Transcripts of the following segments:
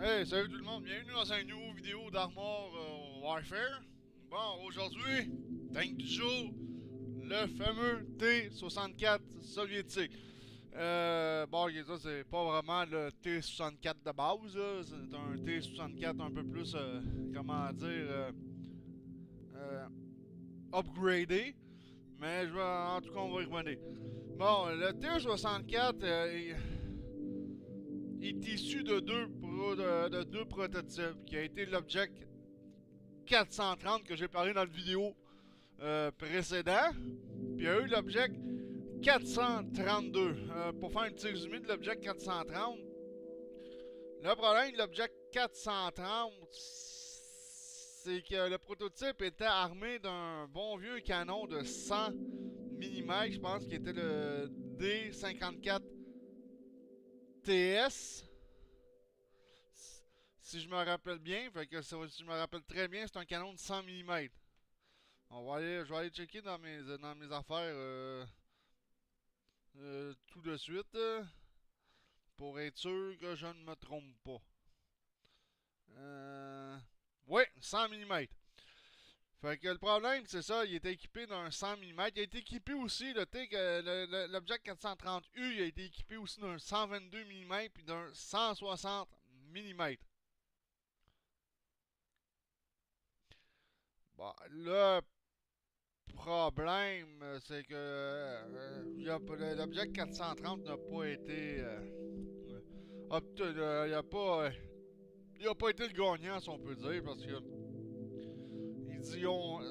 Hey, salut tout le monde, bienvenue dans une nouvelle vidéo d'Armor Warfare. Bon, aujourd'hui, tank du jour, le fameux T-64 soviétique. Bon, ok, ça c'est pas vraiment le T-64 de base, c'est un T-64 un peu plus, comment dire, euh, upgradé. Mais en tout cas, on va y revenir. Bon, le T-64 est issu de deux prototypes, qui a été l'Object 430 que j'ai parlé dans la vidéo précédent. Puis il y a eu l'Object 432. Pour faire un petit résumé de l'Object 430, le problème de l'Object 430, c'est que le prototype était armé d'un bon vieux canon de 100 mm, je pense, qui était le D54 TS. Si je me rappelle bien, fait que si je me rappelle très bien, c'est un canon de 100 mm. Je vais aller checker dans mes affaires tout de suite pour être sûr que je ne me trompe pas. Oui, 100 mm. Fait que le problème, c'est ça, il était équipé d'un 100 mm. Il a été équipé aussi, l'Object 430U, il a été équipé aussi d'un 122 mm puis d'un 160 mm. Bon, le problème, c'est que l'Object 430 n'a pas été il a pas été le gagnant, si on peut dire, parce que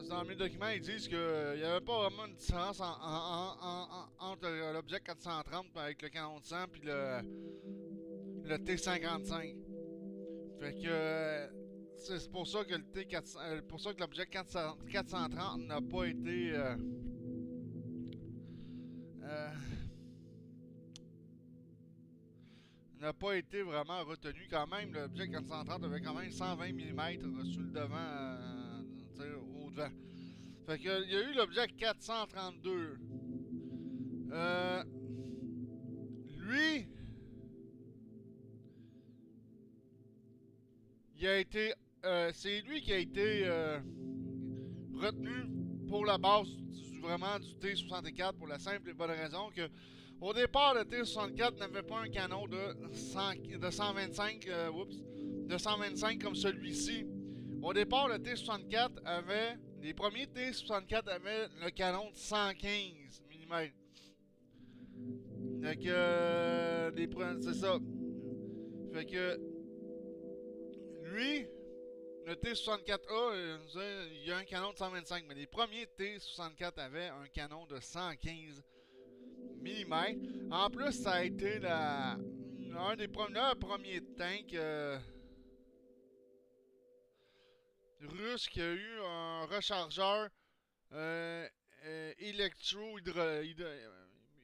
dans mes documents, ils disent qu'il n'y avait pas vraiment une différence entre l'Object 430 avec le canon de 100 puis le T55. Fait que c'est pour ça que le T400, pour ça que l'Object 430 n'a pas été euh, n'a pas été vraiment retenu. Quand même, l'objet 430 avait quand même 120 mm sur le devant, au devant. Fait que, il y a eu l'objet 432. Euh, lui, il a été. C'est lui qui a été retenu pour la base vraiment du T-64 pour la simple et bonne raison que au départ, le T-64 n'avait pas un canon de 125, de 125 comme celui-ci. Au départ, le T-64 avait, les premiers T-64 avaient le canon de 115 mm. Fait que, c'est ça. Fait que, lui, le T-64A, il a un canon de 125, mais les premiers T-64 avaient un canon de 115 mm. En plus, ça a été un des premiers tanks russes qui a eu un rechargeur euh,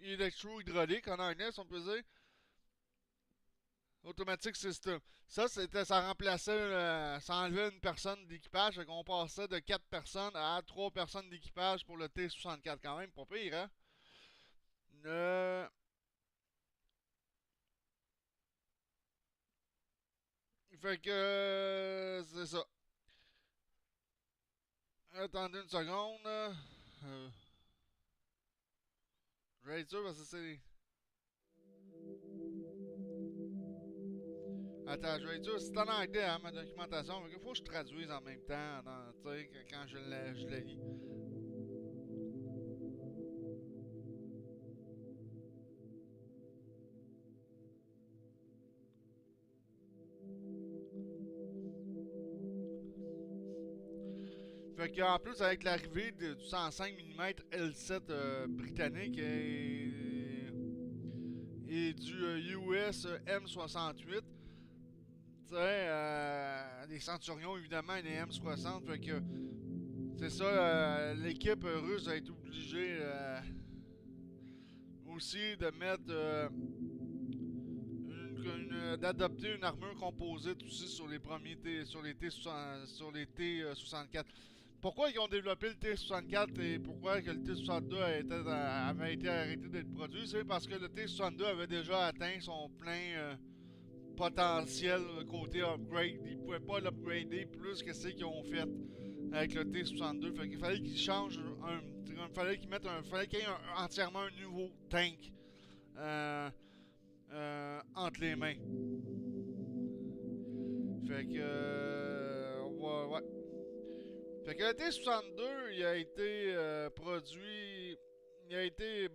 électro-hydraulique en anglais, si on peut dire. Automatic System. Ça remplaçait, ça enlevait une personne d'équipage. Fait qu'on passait de 4 personnes à 3 personnes d'équipage pour le T-64. Quand même, pas pire, hein? Euh, Fait que, c'est ça. Attendez une seconde. Je vais être sûr parce que c'est. Attends, je vais être sûr. C'est en anglais, hein, ma documentation. Fait que faut que je traduise en même temps, quand je la lis. Fait qu'en plus, avec l'arrivée du 105 mm L7 britannique et du US M68, tu sais, les Centurions évidemment et les M60, fait que c'est ça, l'équipe russe a été obligée aussi de mettre d'adopter une armure composite aussi sur les premiers sur les T64. Pourquoi ils ont développé le T64 et pourquoi que le T62 avait été arrêté d'être produit, c'est parce que le T62 avait déjà atteint son potentiel côté upgrade. Ils pouvaient pas l'upgrader plus que ce qu'ils ont fait avec le T-62. Fait qu'il fallait qu'ils changent fallait qu'il y ait entièrement un nouveau tank entre les mains. Fait que ouais. Fait que le T-62, il a été produit. Il a été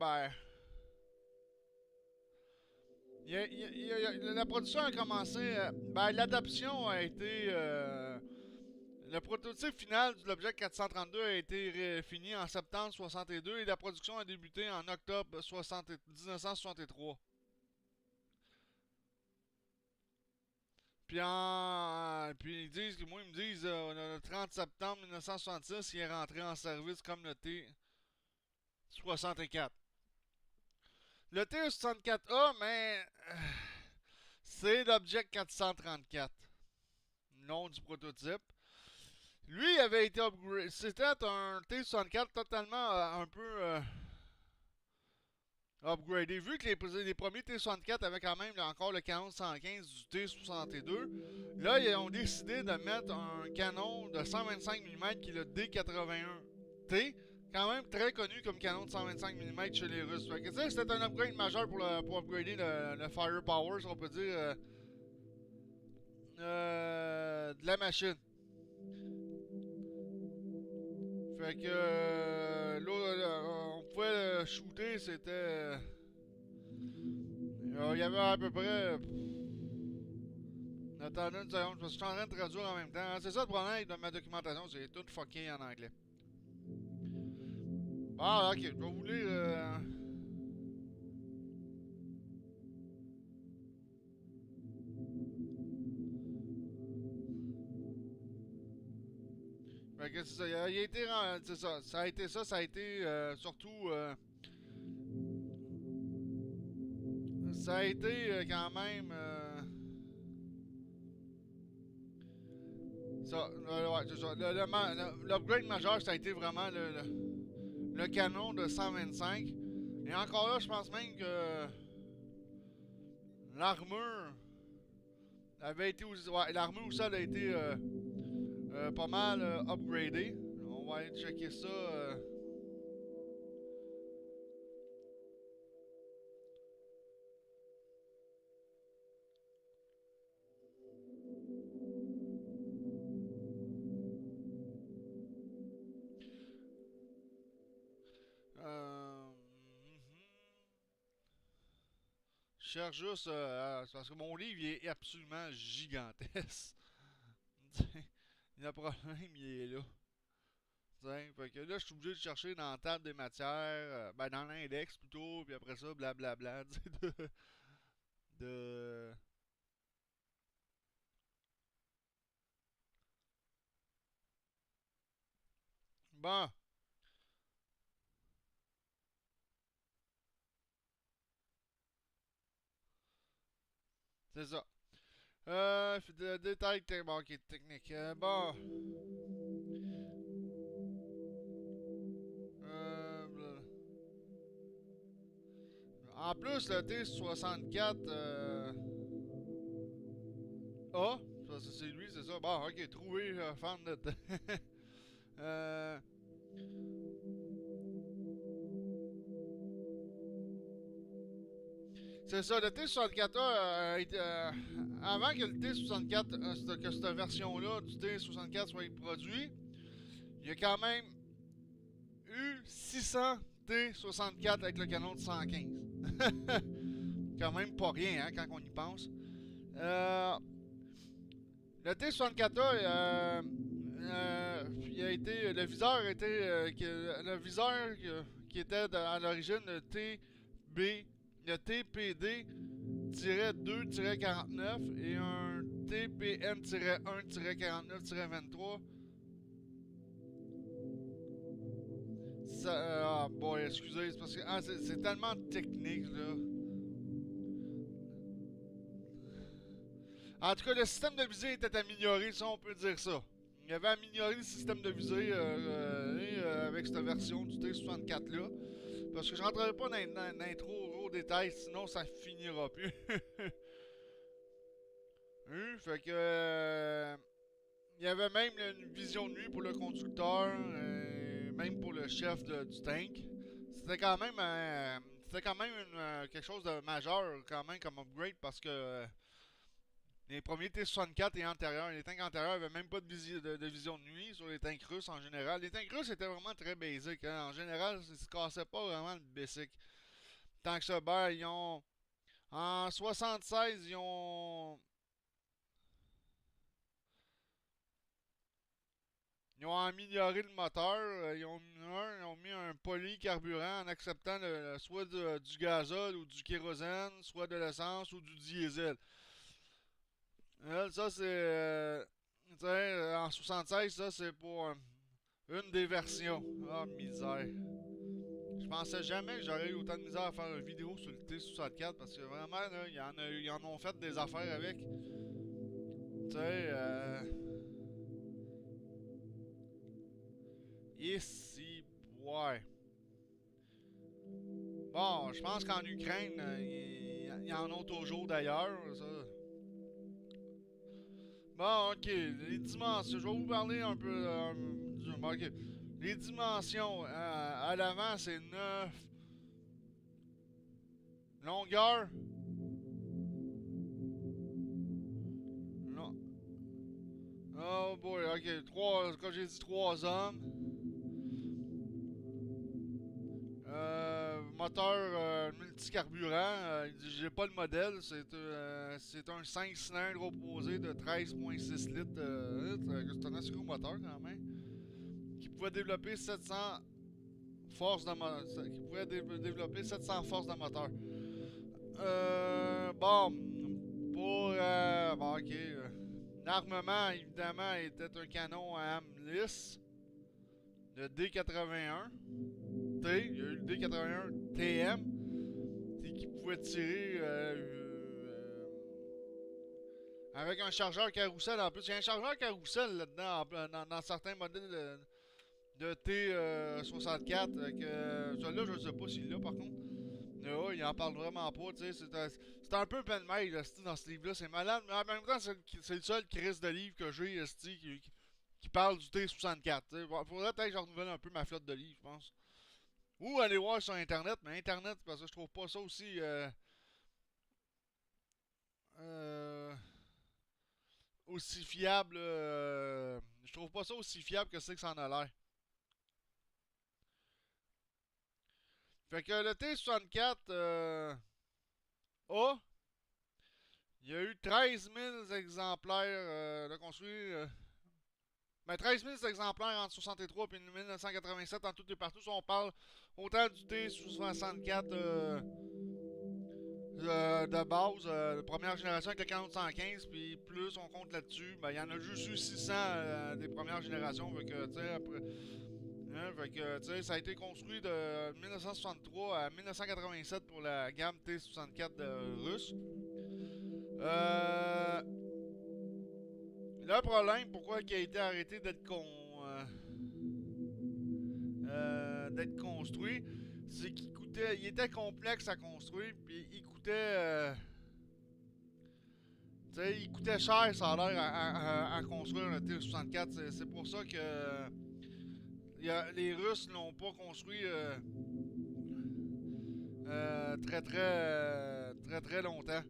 la production a commencé. L'adoption a été. Le prototype final de l'objet 432 a été fini en septembre 62 et la production a débuté en octobre 1963. Puis ils disent que moi ils me disent le 30 septembre 1966 il est rentré en service comme le T-64. Le T-64A, mais c'est l'objet 434, nom du prototype. Lui avait été upgradé. C'était un T-64 totalement un peu upgradé. Vu que les premiers T-64 avaient quand même encore le canon 115 du T-62, là ils ont décidé de mettre un canon de 125 mm qui est le D81T, quand même très connu comme canon de 125 mm chez les Russes. Fait que c'était un upgrade majeur pour upgrader le firepower, si on peut dire, de la machine. Fait que on pouvait le shooter, c'était. Il y avait à peu près. Attendez une seconde, parce que je suis en train de traduire en même temps. C'est ça le problème avec ma documentation, c'est tout fucké en anglais. Ah, ok, je vais vous lire. Fait que c'est ça, il a été. C'est ça, ça a été surtout. Ça a été quand même. Ouais, c'est ça. L'upgrade majeur, ça a été vraiment le canon de 125. Et encore là, je pense même que l'armure avait été aussi. Ouais, l'armure aussi, elle a été pas mal upgradée. On va aller checker ça. Je cherche juste. Parce que mon livre il est absolument gigantesque. Le problème, il est là. T'sais, fait que là, je suis obligé de chercher dans la table des matières, dans l'index plutôt, puis après ça, blablabla, de... Bon, c'est ça. Détails bon, ok, technique. Bon. En plus, le T-64 A, c'est lui, c'est ça. Bon, ok, trouvé, fan de... euh, c'est ça, le T-64A, avant que le T-64, que cette version-là du T-64 soit produit, il y a quand même eu 600 T-64 avec le canon de 115. Quand même pas rien, hein, quand on y pense. Euh, le T-64A, il a été, le viseur était, le viseur qui était à l'origine le TPD-2-49 et un TPM-1-49-23. Bon, excusez, c'est parce que c'est tellement technique, là. En tout cas, le système de visée était amélioré, ça, on peut dire ça. Il avait amélioré le système de visée avec cette version du T-64-là. Parce que je rentrerai pas dans trop gros détails, sinon ça finira plus. Fait que il y avait même une vision de nuit pour le conducteur, même pour le chef du tank. C'était quand même quelque chose de majeur quand même comme upgrade parce que les premiers T-64 et antérieurs, les tanks antérieurs avaient même pas de vision de nuit sur les tanks russes en général. Les tanks russes étaient vraiment très basiques. Hein. En général, ils se cassaient pas vraiment le basic. Tant que ça, ben, ils ont. En 76, ils ont amélioré le moteur. Ils ont mis un polycarburant en acceptant soit du gazole ou du kérosène, soit de l'essence ou du diesel. Ça, c'est. En 76, ça, c'est pour une des versions. Ah, misère. Je pensais jamais que j'aurais eu autant de misère à faire une vidéo sur le T64 parce que vraiment, là, ils en ont fait des affaires avec. Tu sais, ici, ouais. Bon, je pense qu'en Ukraine, ils en ont toujours d'ailleurs. Ça. Bon, ok. Les dimensions. Je vais vous parler un peu. Ok. Les dimensions. À l'avant, c'est 9. Longueur. Non. Oh boy, ok. Quand j'ai dit 3 hommes. Moteur multicarburant. J'ai pas le modèle. C'est un 5 cylindres opposé de 13,6 litres. C'est un assez gros moteur quand même. Qui pouvait développer 700 forces de moteur. Qui pouvait développer 700 forces de moteur. Bon. Bon, ok. L'armement, évidemment, était un canon à âme lisse. Le D81. Il y a eu le D81 TM qui pouvait tirer avec un chargeur carrousel en plus. Il y a un chargeur carrousel là-dedans dans certains modèles de T64. Celui-là, je ne sais pas s'il l'a par contre. Ouais, il en parle vraiment pas. C'est un peu peine mail dans ce livre-là. C'est malade. Mais en même temps, c'est le seul crise de livre que j'ai qui parle du T64. Faudrait peut-être que je renouvelle un peu ma flotte de livres, je pense. Ou aller voir sur Internet, mais Internet, parce que je trouve pas ça aussi. Euh, Aussi fiable. Je trouve pas ça aussi fiable que c'est que ça en a l'air. Fait que le T64 A, il y a eu 13 000 exemplaires de construits. 13 000 exemplaires entre 63 et 1987 en tout et partout. Si on parle autant du T64 de base, de première génération avec le 415, puis plus on compte là-dessus, ben il y en a juste eu 600 des premières générations. Fait que, tu sais, après. Hein, fait que, tu sais, ça a été construit de 1963 à 1987 pour la gamme T64 russe. Euh, le problème, pourquoi il a été arrêté d'être construit, c'est il était complexe à construire, puis il coûtait. Il coûtait cher, ça a l'air, à construire un T-64. C'est pour ça que les Russes l'ont pas construit très très longtemps.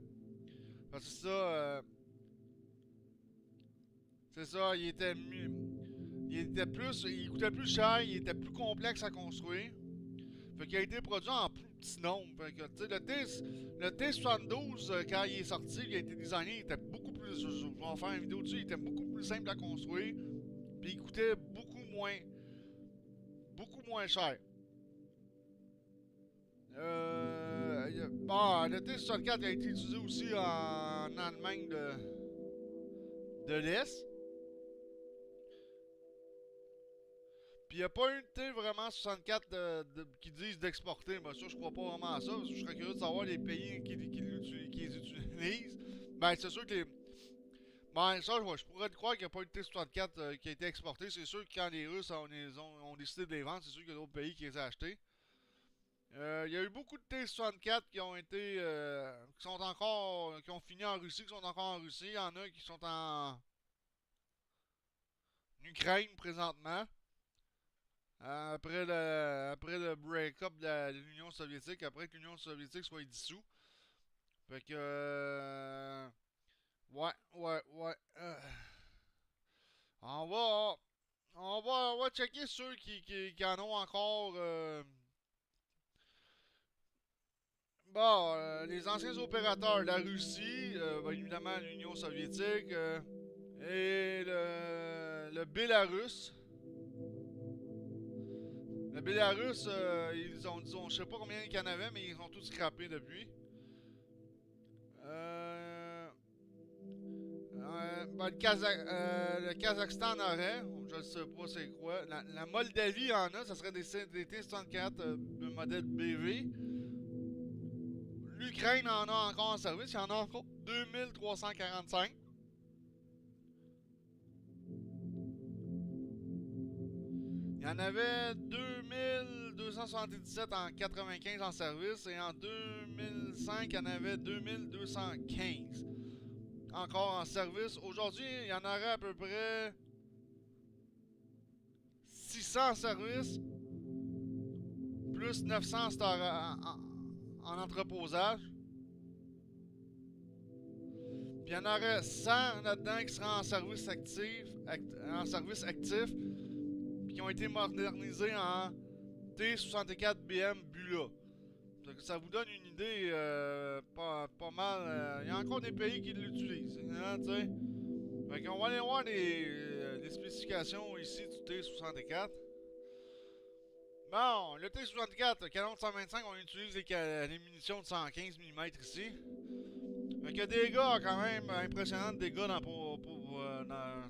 Parce que c'est ça, il coûtait plus cher, il était plus complexe à construire. Fait qu'il a été produit en plus petit nombre. Fait que, le T72, quand il est sorti, il a été designé, il était beaucoup plus. Je vais en faire une vidéo dessus, il était beaucoup plus simple à construire. Puis il coûtait beaucoup moins cher. Le T64 a été utilisé aussi en Allemagne de l'Est. Puis il n'y a pas eu de T vraiment 64 qui disent d'exporter. Ben ça, je crois pas vraiment à ça. Parce que je serais curieux de savoir les pays qui les utilisent. Ben, c'est sûr que les. Ben, ça, je pourrais te croire qu'il n'y a pas eu de T64 qui a été exporté. C'est sûr que quand les Russes ont décidé de les vendre, c'est sûr qu'il y a d'autres pays qui les ont achetés. Il y a eu beaucoup de T-64 qui ont été, qui sont encore, qui ont fini en Russie, qui sont encore en Russie. Il y en a qui sont en Ukraine présentement. Après le break-up de l'Union soviétique, après que l'Union soviétique soit dissoute. Fait que, ouais. On va, on va checker ceux qui en ont encore. Bon, les anciens opérateurs, la Russie, ben, évidemment l'Union soviétique et le Bélarus. Le Bélarus, je sais pas combien il y en avait, mais ils ont tous scrappé depuis. Ben, le Kazakhstan en aurait, je ne sais pas c'est quoi. La Moldavie en a, ça serait des T-64 de modèle BV. L'Ukraine en a encore en service, il y en a encore 2345. Il y en avait 2277 en 95 en service et en 2005, il y en avait 2215 encore en service. Aujourd'hui, il y en aurait à peu près 600 en service, plus 900 en entreposage. Puis il y en aurait 100 là-dedans qui seraient en service actif, puis qui ont été modernisés en T-64BM Bula. Ça vous donne une idée pas mal. Il y a encore des pays qui l'utilisent. Hein, fait qu'on va aller voir les spécifications ici du T-64. Bon, le T-64, le canon de 125, on utilise les munitions de 115 mm ici. Fait que des dégâts quand même impressionnants de dégâts dans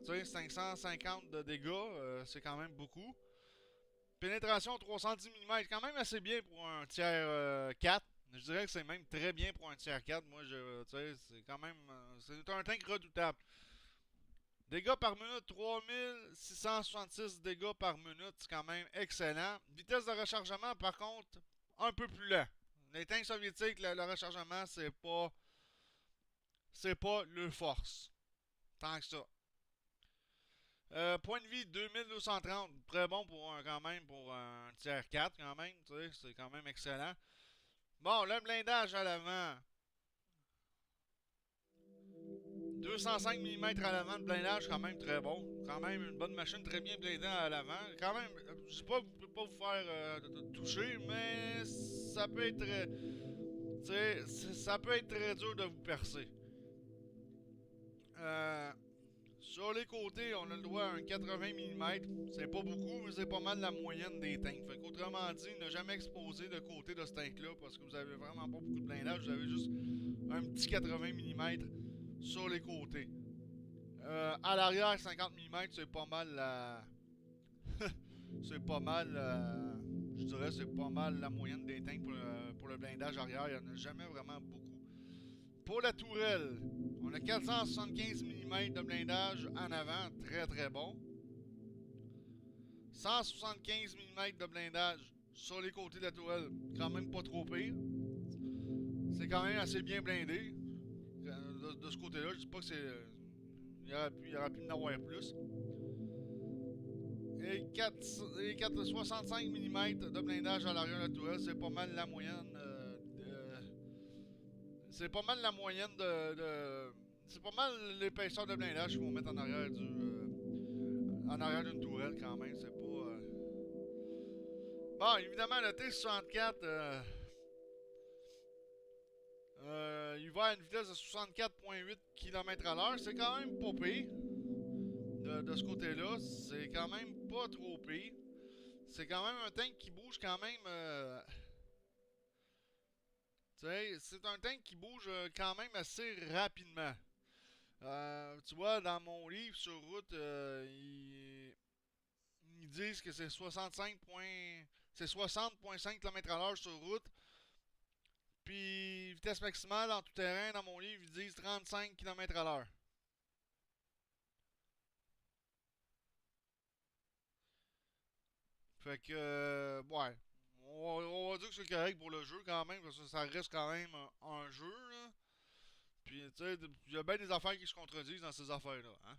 550 de dégâts, c'est quand même beaucoup. Pénétration 310 mm, quand même assez bien pour un tiers 4. Je dirais que c'est même très bien pour un tiers 4. Moi, c'est quand même. C'est un tank redoutable. Dégâts par minute, 3666 dégâts par minute, c'est quand même excellent. Vitesse de rechargement, par contre, un peu plus lent. Les tanks soviétiques, le rechargement, c'est pas leur force. Tant que ça. Point de vie 2230, très bon pour quand même pour un tiers 4 quand même, c'est quand même excellent. Bon, le blindage à l'avant. 205 mm à l'avant de blindage, quand même très bon. Quand même une bonne machine, très bien blindée à l'avant. Quand même, je sais pas, vous pouvez pas vous faire toucher, mais ça peut être, ça peut être très dur de vous percer. Sur les côtés, on a le droit à un 80 mm. C'est pas beaucoup, mais c'est pas mal la moyenne des tanks. Fait qu'autrement dit, ne jamais exposer de côté de ce tank-là parce que vous avez vraiment pas beaucoup de blindage. Vous avez juste un petit 80 mm sur les côtés. À l'arrière, 50 mm, c'est pas mal la. C'est pas mal. Je dirais c'est pas mal la moyenne des tanks pour le blindage arrière. Il n'y en a jamais vraiment beaucoup. Pour la tourelle, on a 475 mm de blindage en avant, très très bon. 175 mm de blindage sur les côtés de la tourelle, quand même pas trop pire. C'est quand même assez bien blindé. De ce côté-là, je dis pas que c'est. Il aurait pu en avoir plus. Et 65 mm de blindage à l'arrière de la tourelle, c'est pas mal la moyenne. C'est pas mal la moyenne c'est pas mal l'épaisseur de blindage qu'ils vont mettre en arrière d'une tourelle quand même. C'est pas. Bon, évidemment, le T-64, il va à une vitesse de 64,8 km à l'heure. C'est quand même pas pire. De ce côté-là, c'est quand même pas trop pire. C'est quand même un tank qui bouge quand même. C'est un tank qui bouge quand même assez rapidement. Tu vois, dans mon livre sur route, ils disent que c'est 60,5 km à l'heure sur route. Puis vitesse maximale en tout terrain, dans mon livre, ils disent 35 km à l'heure. Fait que, ouais, on va dire que c'est correct pour le jeu quand même, parce que ça reste quand même un jeu, là. Puis, tu sais, il y a bien des affaires qui se contredisent dans ces affaires-là, hein.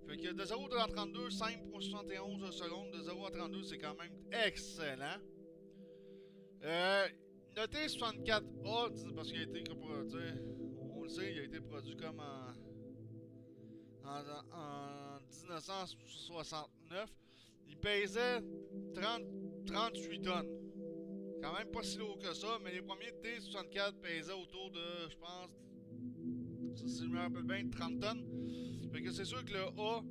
Fait que de 0 à 32, 5,71 secondes. De 0 à 32, c'est quand même excellent. Notez 64A, parce qu'il a été, on le sait, il a été produit comme en 1969. Il pesait 38 tonnes. Quand même pas si lourd que ça, mais les premiers T64 pesaient autour de, je pense, si je me rappelle bien, 30 tonnes. Fait que c'est sûr que le A,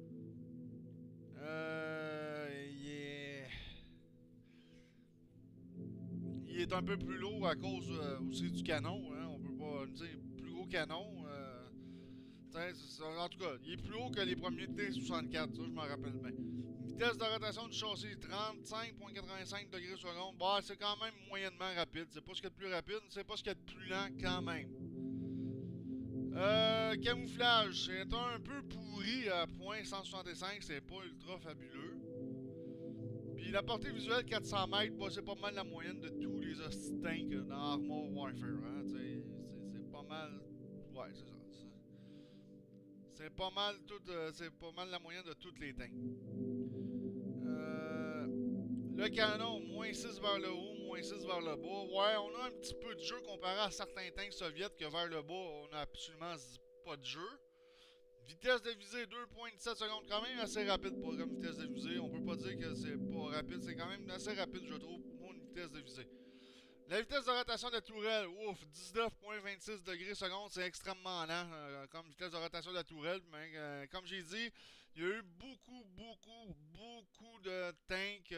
il est un peu plus lourd à cause aussi du canon. Hein. On peut pas dire plus gros canon. En tout cas, il est plus haut que les premiers T64, ça je m'en rappelle bien. Vitesse de rotation du châssis 35,85 degrés seconde. Bah, c'est quand même moyennement rapide. C'est pas ce qu'il y a de plus rapide, c'est pas ce qu'il y a de plus lent quand même. Camouflage, c'est un peu pourri à .165, c'est pas ultra fabuleux. Puis la portée visuelle 400 mètres, bah, c'est pas mal la moyenne de tous les hosties tanks dans Armored Warfare. Hein, c'est pas mal. Ouais, c'est ça. C'est pas mal c'est pas mal la moyenne de toutes les tanks. Le canon, -6 vers le haut, -6 vers le bas. Ouais, on a un petit peu de jeu comparé à certains tanks soviétiques que vers le bas, on a absolument pas de jeu. Vitesse de visée 2,17 secondes, quand même assez rapide pour comme vitesse de visée. On peut pas dire que c'est pas rapide, c'est quand même assez rapide, je trouve, pour une vitesse de visée. La vitesse de rotation de la tourelle, ouf, 19,26 degrés secondes, c'est extrêmement lent comme vitesse de rotation de la tourelle. Mais comme j'ai dit, il y a eu beaucoup de tanks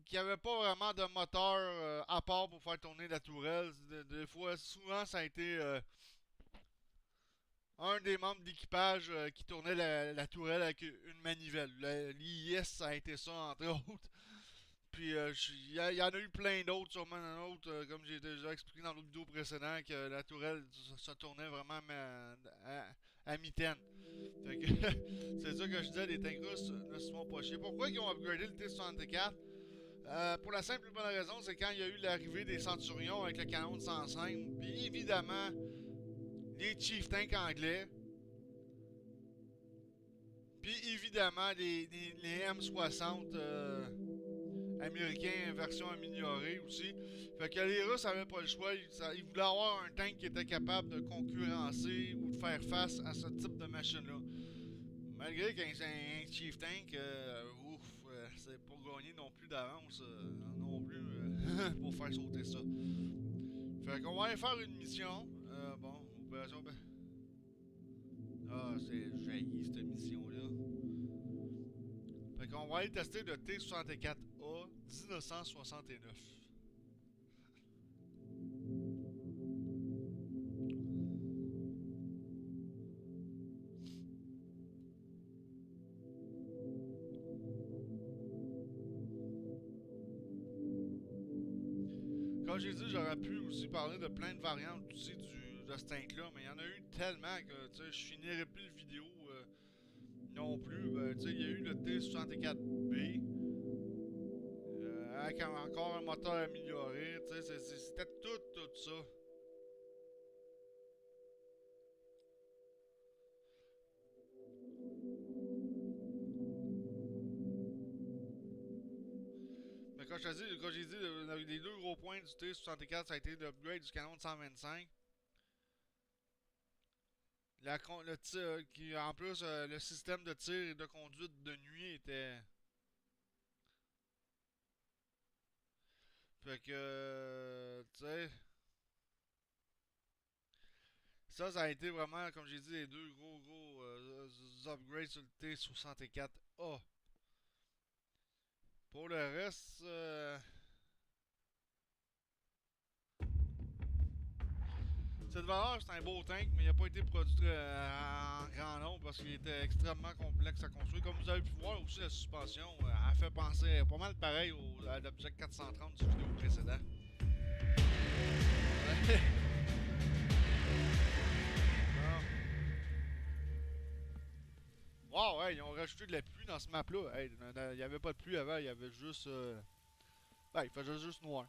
qui n'avaient pas vraiment de moteur à part pour faire tourner la tourelle. Des fois, souvent, ça a été un des membres d'équipage qui tournait la tourelle avec une manivelle. L'IS, ça a été ça, entre autres. Puis il y en a eu plein d'autres, sûrement d'autres, comme j'ai déjà expliqué dans l'autre vidéo précédente, que la tourelle se tournait vraiment à mitaine. Fait que c'est ça que je disais, les tanks russes ne se font pas chier. Pourquoi ils ont upgradé le T-64? Pour la simple et bonne raison, c'est quand il y a eu l'arrivée des Centurions avec le canon de 105, puis évidemment, les Chief Tanks anglais, puis évidemment, les M60 américains version améliorée aussi. Fait que les Russes n'avaient pas le choix, ils voulaient avoir un tank qui était capable de concurrencer ou de faire face à ce type de machine-là. Malgré qu'un Chief Tank, c'est pas gagné non plus d'avance, non plus, pour faire sauter ça. Fait qu'on va aller faire une mission. Bon, opération. Ah, c'est jailli cette mission-là. Fait qu'on va aller tester le T-64A 1969. Comme j'ai dit, j'aurais pu aussi parler de plein de variantes aussi de ce tank-là, mais il y en a eu tellement que je finirais plus le vidéo non plus. Il y a eu le T-64B avec encore un moteur amélioré. C'était tout ça. Mais quand j'ai dit, les deux gros points du T-64, ça a été l'upgrade du canon de 125. En plus, le système de tir et de conduite de nuit était. Fait que, tu sais. Ça a été vraiment, comme j'ai dit, les deux gros upgrades sur le T-64A. Pour le reste. Cette valeur, c'est un beau tank, mais il n'a pas été produit en grand nombre parce qu'il était extrêmement complexe à construire. Comme vous avez pu voir aussi, la suspension a fait penser pas mal pareil à l'Object 430 du vidéo précédent. Wow, ouais, ils ont rajouté de la pluie dans ce map-là. Hey, il n'y avait pas de pluie avant, il y avait juste... Ouais, il faisait juste noir.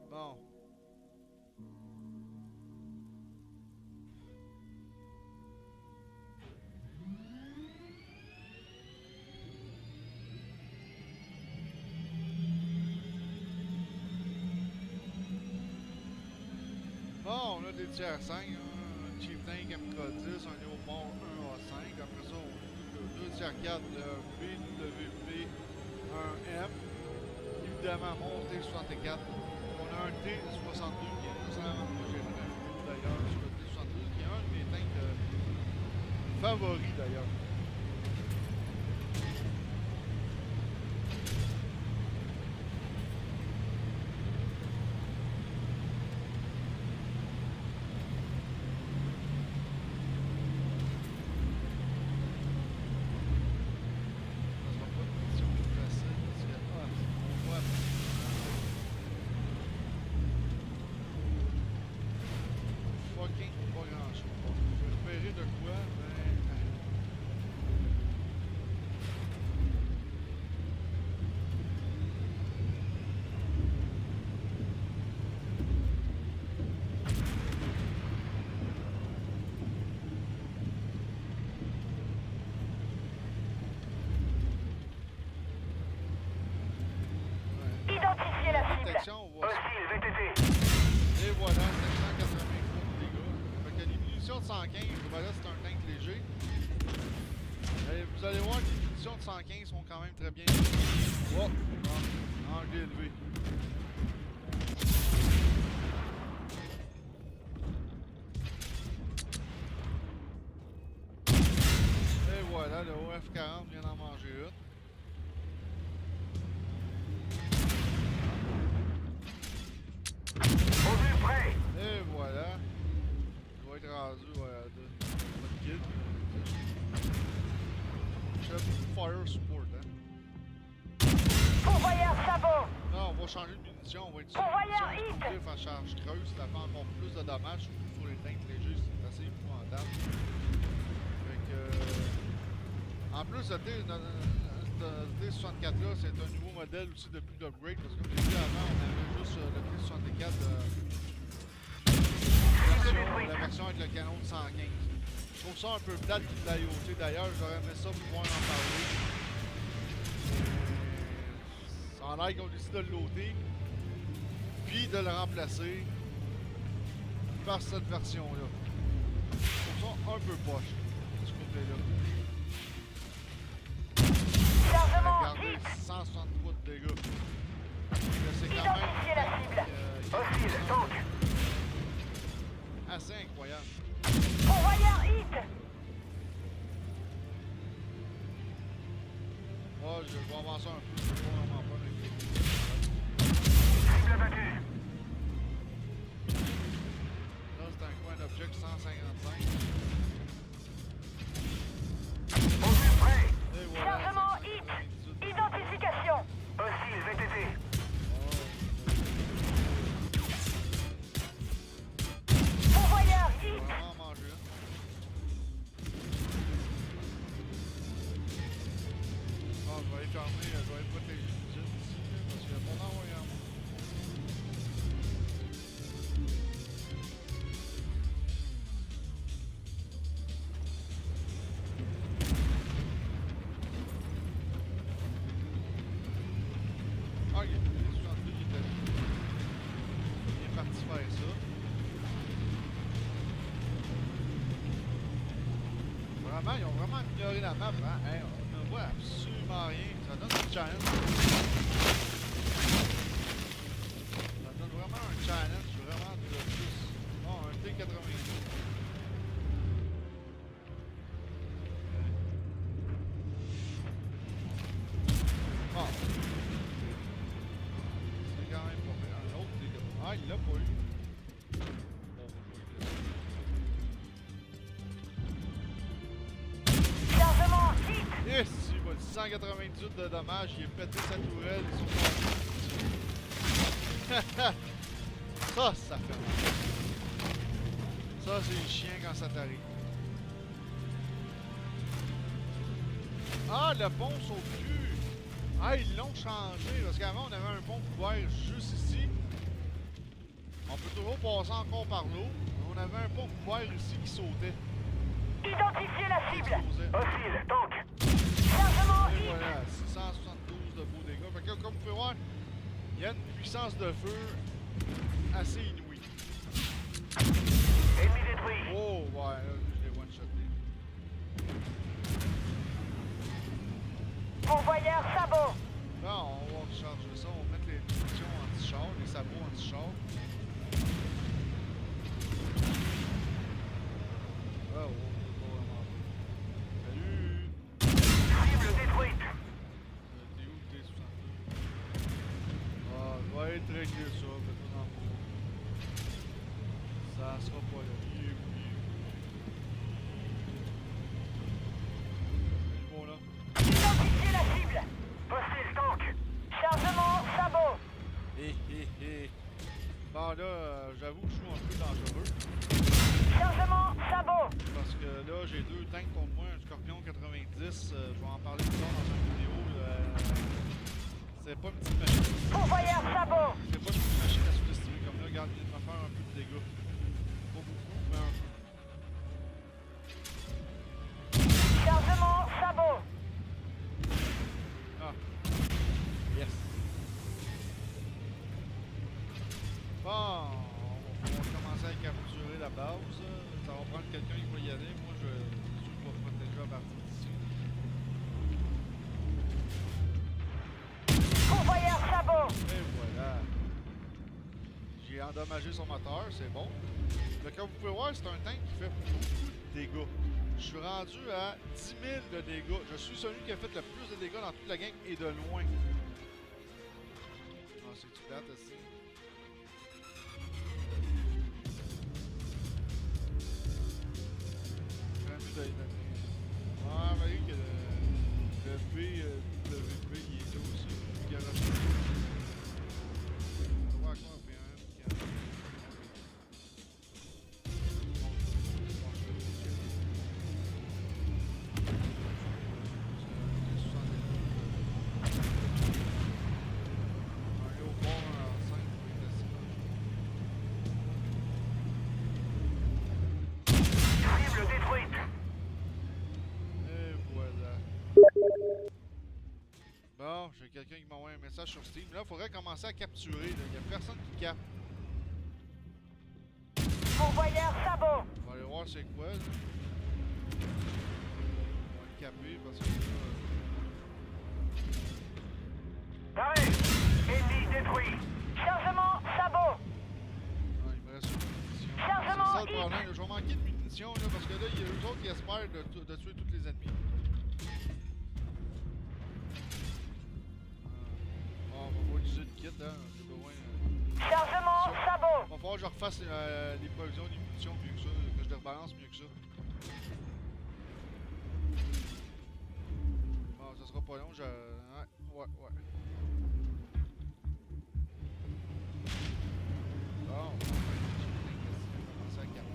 Bon. Bon, on a des tiers 5, un Chieftain MK10, un Léopard 1A5, après ça on a 2 tiers 4, le BWP 1M, évidemment mon T64, on a un T62 qui est nécessairement pas généré d'ailleurs sur le T62, qui est un de mes tanks favoris d'ailleurs. Identifiez la cible. On va... Hostile VTT. Et voilà, 780 de dégâts. Fait que les munitions de 115, ben là c'est un tank léger. Et vous allez voir que les munitions de 115 sont quand même très bien. Oh! Anglais élevé. Et voilà, le OF40 vient d'en manger une. Et voilà. Il doit être rendu de notre kit. Chef Fire Support, hein. Pourvoyeur savon. Non, on va changer de munitions, on va être Pourvoyeur sur hit. à charge creuse, ça fait encore plus de dommages, surtout sur les tanks légers, c'est assez épouvantable. Fait que... en plus, ce T64 là, c'est un nouveau modèle aussi depuis l'upgrade, parce que comme j'ai dit avant, on avait juste le T64 la version avec le canon de 115. Je trouve ça un peu plate de l'IoT d'ailleurs, j'aurais aimé ça pouvoir en parler. Ça a l'air qu'ils ont décidé de le loader, puis de le remplacer par cette version-là. Je trouve ça un peu poche, de ce côté-là. Chargement Regardez, hit. 163 de dégâts. C'est quand Identifiez la cible. Hostile tank. assez incroyable. Pourvoyeur hit. Oh, je vais avancer un peu, je ne peux vraiment pas m'inquiéter. Cible abattue. Là, c'est un coin d'object 155. Mobile prêt. Et voilà. Chargement 598. hit. Identification. Hostile VTT. Pourvoyeur Je vais hit. vraiment manger une. Bon, je vais aller fermer, je vais aller protéger l'usine ici, parce qu'il n'y a pas d'envoyant. Ah, il y a des 62 qui étaient là. Il est parti faire ça. Vraiment, ils ont vraiment amélioré la map, hein? Hey, on ne voit absolument rien. Ça donne un challenge. Ça donne vraiment un challenge, vraiment de plus. Bon, un T90. Bon. C'est quand même pas mal. Un autre T90. Ah, il l'a pas eu. Chargement hit. Et si, il va le 698 de dommages, il a pété sa tourelle, ils sont tombés. Ça fait mal. Ça, c'est chiant quand ça t'arrive. Ah, le pont sauf cul! Ah, ils l'ont changé, parce qu'avant, on avait un pont couvert juste ici. On peut toujours passer encore par l'eau. On avait un pont couvert ici qui sautait. Identifiez la cible. Explosait. Hostile, tank. Chargement Et hit. voilà, 672 de beaux dégâts. Fait que comme vous pouvez voir, il y a une puissance de feu assez inouïe. Ennemi détruit. Oh, ouais, là, je l'ai one-shoté. Pourvoyeur sabot. Bon, on va recharger ça. On va mettre les munitions anti-char, les sabots anti-char. Ah, oh, pas vraiment. Salut! Cible détruite. T'es où, T62? Ah, je vais être réglé ça, mets-toi dans le fond. Ça sera pas là. Bon là. Identifiez la cible. Hostile, tank. Chargement sabot. Hé hé hé. Bon là, j'avoue que je suis un peu dangereux. Chargement sabot. Parce que là, j'ai deux tanks contre moi, un Scorpion 90. Je vais en parler plus tard dans une vidéo. C'est pas une petite machine. Pourvoyeur sabot. C'est pas une petite machine à sous-estimer comme là. Regarde, il vient de me faire un peu de dégâts. Pas beaucoup, mais un peu. Chargement sabot. Ah. Yes. Bon, on va commencer à capturer la base. Ça va prendre quelqu'un qui va y aller. Moi, je suis sûr que je vais protéger à partir d'ici. Pourvoyeur sabot. Et voilà. J'ai endommagé son moteur, c'est bon. Donc, comme vous pouvez voir, c'est un tank qui fait beaucoup de dégâts. Je suis rendu à 10 000 de dégâts. Je suis celui qui a fait le plus de dégâts dans toute la gang et de loin. Ah, c'est du plate aussi. Ah, vous voyez que le B, WP, il est là aussi. Le garage. On va voir quoi, P1, Cible détruite. Et voilà. Bon, j'ai quelqu'un qui m'a envoyé un message sur Steam. Là, il faudrait commencer à capturer. Il n'y a personne qui capte. Pourvoyeur sabot. On va aller voir c'est quoi, là. On va le caper parce que là... Arrête. Ennemi détruit. Chargement sabot. Ah, il me reste une munition. Chargement C'est ça le hit. problème. Je vais manquer de munitions, là, parce que là, il y a eux autres qui espèrent de tuer tous les ennemis. Bon, on va pas utiliser de kit, hein. J'ai besoin... Chargement sabot. Il va falloir que je refasse les provisions des munitions mieux que ça, que je les rebalance mieux que ça. Bon, ça sera pas long, ouais. Bon, on va commencer à calmer.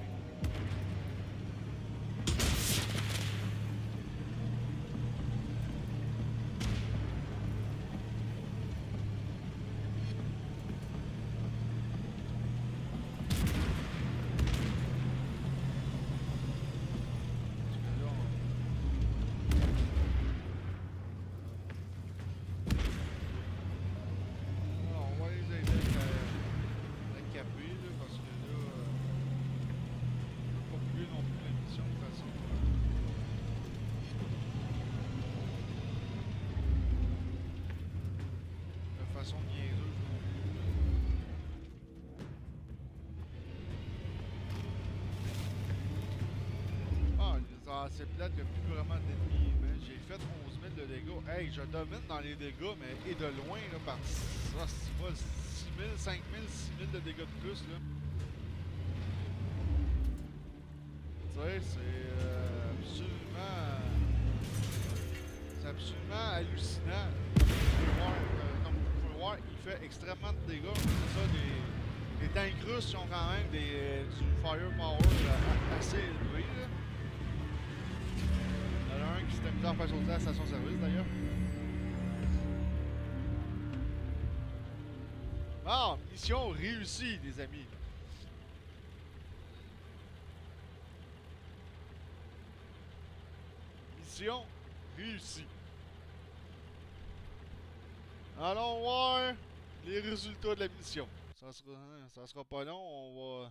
Façon niaiseuse. C'est plate, il n'y a plus vraiment d'ennemis. J'ai fait 11 000 de dégâts. Hey, je domine dans les dégâts, mais et de loin, là, par ça, c'est pas 6 000, 5 000, 6 000 de dégâts de plus, là. Tu sais, c'est absolument absolument hallucinant. Comme vous pouvez voir, il fait extrêmement de dégâts. C'est ça, les tanks russes ont quand même du firepower assez élevé. Là. Il y en a un qui s'était mis en faire sauter à la station-service d'ailleurs. Bon, mission réussie, les amis. Mission réussie. Allons voir les résultats de la mission. Ça sera pas long, on va...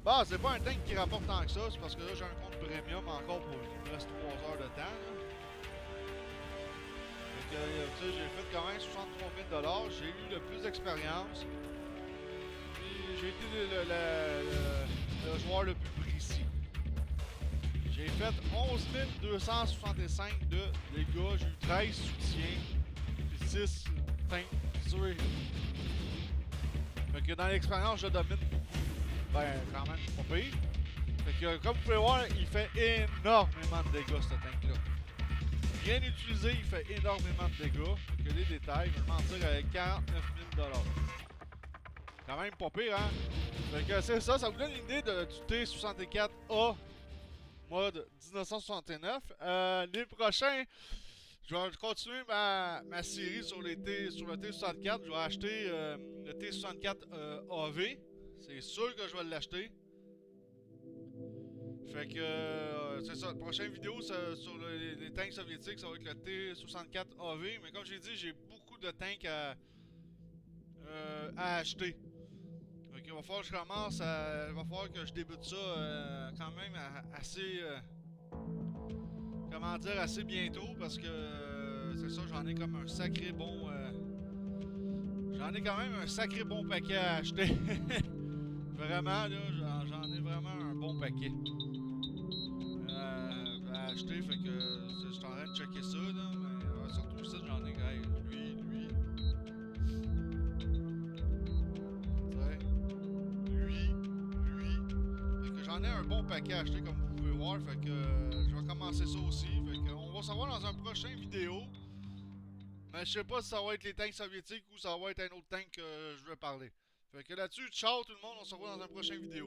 Bah, c'est pas un tank qui rapporte tant que ça, c'est parce que là j'ai un compte premium encore pour il me reste 3 heures de temps. Là. Fait que, tu sais, j'ai fait quand même 63 000 $, j'ai eu le plus d'expérience. Puis j'ai été le joueur le plus précis. J'ai fait 11 265 de dégâts, j'ai eu 13 soutiens, puis 6 tanks tués. Fait que dans l'expérience, je domine beaucoup. Ben, quand même, pas pire. Fait que, comme vous pouvez voir, il fait énormément de dégâts, ce tank-là. Bien utilisé, il fait énormément de dégâts. Fait que les détails, je vais mentir, avec 49 000 $. Quand même pas pire, hein? Fait que c'est ça, ça vous donne une idée du T-64A mode 1969. Les prochains, je vais continuer ma série sur le T-64. Je vais acheter le T-64 AV. C'est sûr que je vais l'acheter. Fait que c'est ça. La prochaine vidéo sur les tanks soviétiques, ça va être le T-64 AV. Mais comme j'ai dit, j'ai beaucoup de tanks à acheter. Fait qu'il va falloir que je commence il va falloir que je débute ça quand même assez... comment dire, assez bientôt. Parce que c'est ça, j'en ai comme un sacré bon... j'en ai quand même un sacré bon paquet à acheter. Vraiment, là, j'en ai vraiment un bon paquet à acheter, fait que je suis en train de checker ça, là, mais surtout ça, j'en ai, hey, lui, fait que j'en ai un bon paquet à acheter, comme vous pouvez voir, fait que je vais commencer ça aussi, fait que on va savoir dans un prochain vidéo, mais je sais pas si ça va être les tanks soviétiques ou ça va être un autre tank que je vais parler. Fait que là-dessus, ciao tout le monde, on se revoit dans un prochain vidéo.